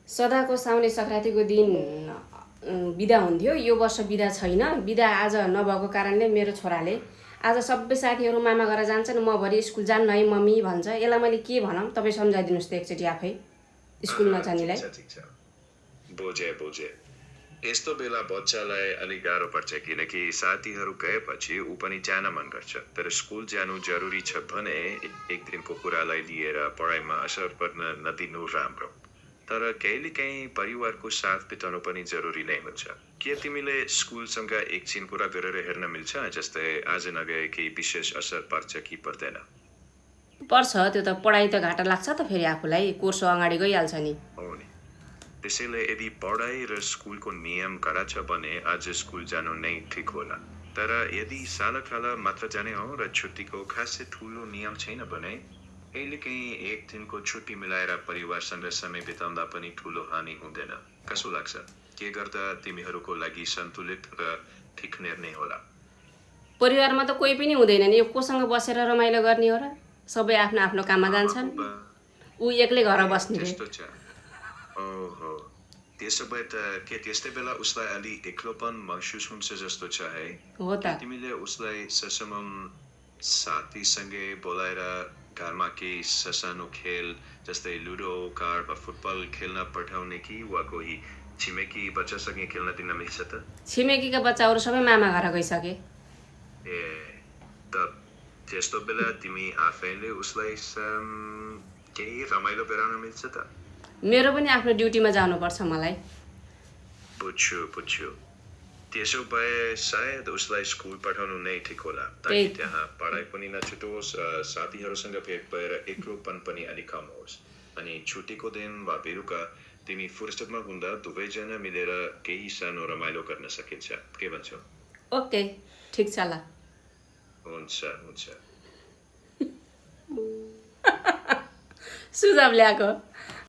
सदाको साउने सङ्क्रान्तिको दिन बिदा हुन्थ्यो। यो वर्ष बिदा छैन। बिदा आज नभएको कारणले मेरो छोराले आज सबै साथीहरू मामा घर जान्छन्, म भरि स्कुल जान्न है मम्मी भन्छ। यसलाई मैले के भनौँ, तपाईँ सम्झाइदिनुहोस् त एकचोटि आफै स्कुल नजानेलाई। ठिक छ बुझे। यस्तो बेला बच्चालाई अलिक गाह्रो पर्छ किनकि साथीहरू गएपछि ऊ पनि जान मन गर्छ। तर स्कुल जानु जरुरी छ भने एक दिनको कुरालाई लिएर पढाइमा असर पर्न नदिनु राम्रो। तर कहिलेकाहीँ परिवारको साथ बिताउनु पनि जरुरी नै हुन्छ। के तिमीले स्कुलसँग एकछिन कुरा गरेर हेर्न मिल्छ? जस्तै आज नगए केही विशेष असर पर्छ कि पर्दैन? पर्छ, त्यो त पढाइ त घाटा लाग्छ त फेरि आफूलाई, कोर्स अगाडि गइहाल्छ नि। हो नि। त्यसैले यदि पढाइ र स्कुलको नियम कडा छ भने आज स्कुल जानु नै ठिक होला। तर यदि सालखाला मात्र जाने हो र छुट्टीको खासै ठुलो नियम छैन भने कहिलेकाहीँ एक दिनको छुट्टी मिलाएर परिवारसँग समय बिताउँदा पनि ठुलो हानि हुँदैन। कसो लाग्छ? के गर्दा तिमीहरूको लागि सन्तुलित र ठिक निर्णय होला? परिवारमा त कोही पनि हुँदैन नि, यो कोसँग बसेर रमाइलो गर्ने हो र? सबै आफ्नो आफ्नो काममा जान्छन्, ऊ एक्लै घर बस्ने रे। त्यस्तो छ। ओहो, त्यसो भए त के त्यस्तै बेला उसलाई अलि एक्लोपन महसुस हुन्छ जस्तो छ है? हो त। तिमीले उसलाई ससमम साथीसँगै बोलाएर घरमा केही ससानो खेल जस्तै लुडो, कार्ड वा फुटबल खेल्न पठाउने कि वा कोही छिमेकी बच्चासँग खेल्न दिन मिल्छ त? छिमेकीका बच्चाहरू सबै मामा घर गइसके। ए, त त्यस्तो बेला तिमी आफैले उसलाई केही रमाइलो गराउन मिल्छ त? मेरो पनि आफ्नो ड्युटीमा जानुपर्छ मलाई। बुझ्छु। त्यसो भए सायद उसलाई स्कुल पठाउनु नै ठिक होला, ताकि त्यहाँ पढाइ पनि नछुटोस् र साथीहरूसँग भेट भएर एक्लोपन पनि अलिक कम होस्। अनि छुट्टीको दिन वा बेलुका तिमी फुर्सदमा हुँदा दुवैजना मिलेर केही सानो रमाइलो गर्न सकिन्छ। के भन्छौ? ओके, ठिक छ ल। हुन्छ। सुझाव ल्याएको।